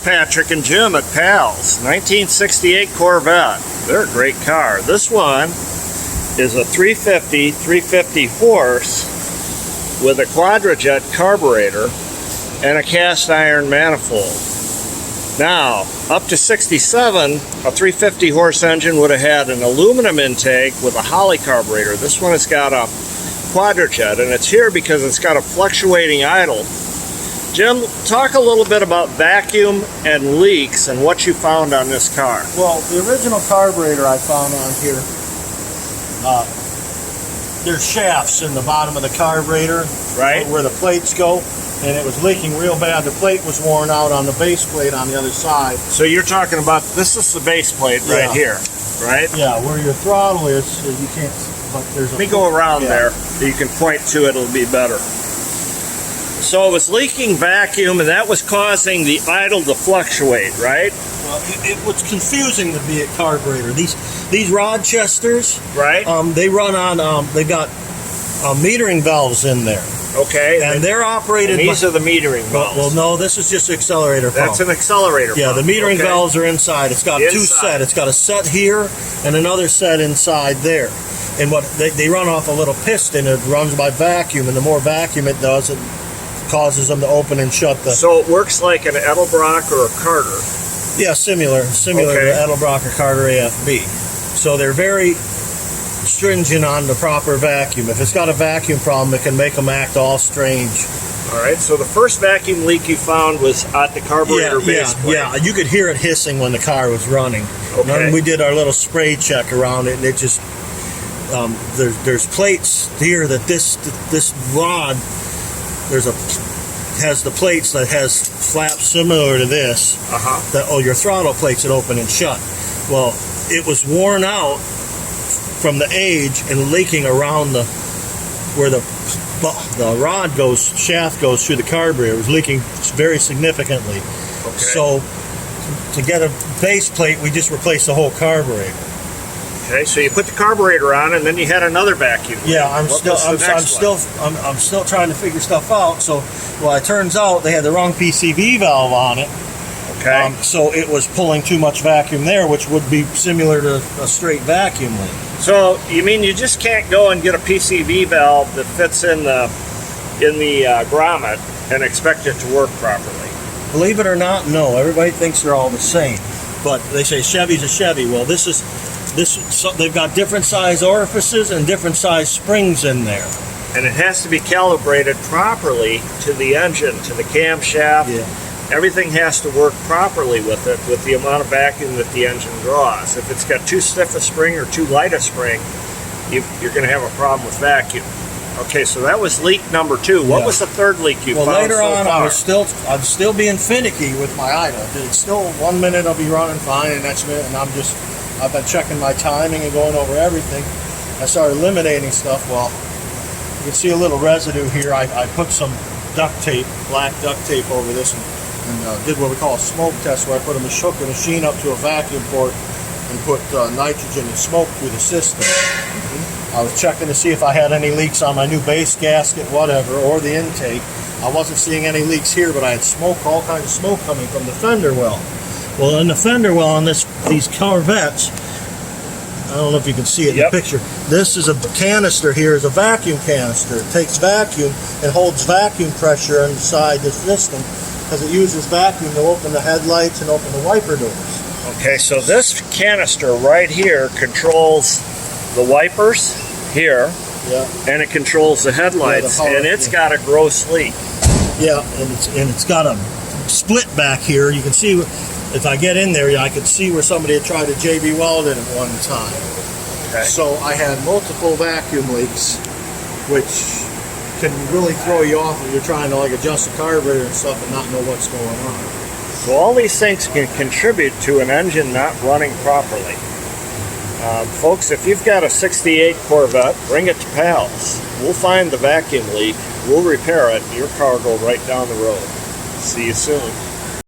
Patrick and Jim at PALS, 1968 Corvette. They're a great car. This one is a 350 horse with a Quadrajet carburetor and a cast iron manifold. Now, up to 67, a 350 horse engine would have had an aluminum intake with a Holley carburetor. This one has got a Quadrajet, and it's here because it's got a fluctuating idle. Jim, talk a little bit about vacuum and leaks and what you found on this car. Well, the original carburetor I found on here, there's shafts in the bottom of the carburetor, Right. where the plates go, and it was leaking real bad. The plate was worn out on the base plate on the other side. So you're talking about, this is the base plate right here, right? Yeah, where your throttle is, you can't, but there's a... Let me go around there. You can point to it, it'll be better. So it was leaking vacuum, and that was causing the idle to fluctuate, right? Well, it was confusing to be a carburetor. These Rochesters, Right? they run on, they got metering valves in there. Okay. And they're operated and these are the metering valves. Well, no, this is just accelerator pump. That's an accelerator Yeah, pump. the metering Okay. valves are inside. It's got two Inside. sets. It's got a set here and another set inside there. And what they run off a little piston. It runs by vacuum, and the more vacuum it does, it causes them to open and shut the... So it works like an Edelbrock or a Carter. Yeah, similar Okay. to Edelbrock or Carter AFB. So they're very stringent on the proper vacuum. If it's got a vacuum problem, it can make them act all strange. All right, so the first vacuum leak you found was at the carburetor base plate. Yeah, you could hear it hissing when the car was running. Okay. And we did our little spray check around it, and it just there's plates here that this rod has the plates that has flaps similar to this. That your throttle plates that open and shut. Well, it was worn out from the age and leaking around where the rod shaft goes through the carburetor. It was leaking very significantly. Okay. So to get a base plate, we just replaced the whole carburetor. Okay, so you put the carburetor on, and then you had another vacuum leak. Yeah, I'm What was the next one? still trying to figure stuff out. So, well, it turns out they had the wrong PCV valve on it. Okay. So it was pulling too much vacuum there, which would be similar to a straight vacuum leak. So you mean you just can't go and get a PCV valve that fits in the grommet and expect it to work properly? Believe it or not, no. Everybody thinks they're all the same, but they say Chevy's a Chevy. Well, so they've got different size orifices and different size springs in there. And it has to be calibrated properly to the engine, to the camshaft. Yeah. Everything has to work properly with it, with the amount of vacuum that the engine draws. If it's got too stiff a spring or too light a spring, you're going to have a problem with vacuum. Okay, so that was leak number 2. What was the third leak you found later so on, far? I'm still being finicky with my idle. It's still 1 minute I'll be running fine, and next minute, and I've been checking my timing and going over everything. I started eliminating stuff. Well, you can see a little residue here. I put some duct tape, black duct tape over this, and did what we call a smoke test, where I hooked the machine up to a vacuum port and put nitrogen and smoke through the system. I was checking to see if I had any leaks on my new base gasket, whatever, or the intake. I wasn't seeing any leaks here, but I had smoke, all kinds of smoke coming from the fender well. Well, in the fender well on these Corvettes, I don't know if you can see it in the picture. This is a canister here, is a vacuum canister. It takes vacuum and holds vacuum pressure inside the system because it uses vacuum to open the headlights and open the wiper doors. Okay, so this canister right here controls the wipers here, and it controls the headlights, and it's got a gross leak. Yeah, and it's got a split back here. You can see, if I get in there, I could see where somebody had tried to JB weld it at one time. Okay. So I had multiple vacuum leaks, which can really throw you off if you're trying to adjust the carburetor and stuff and not know what's going on. So all these things can contribute to an engine not running properly. Folks, if you've got a 68 Corvette, bring it to PALS. We'll find the vacuum leak, we'll repair it, and your car will go right down the road. See you soon.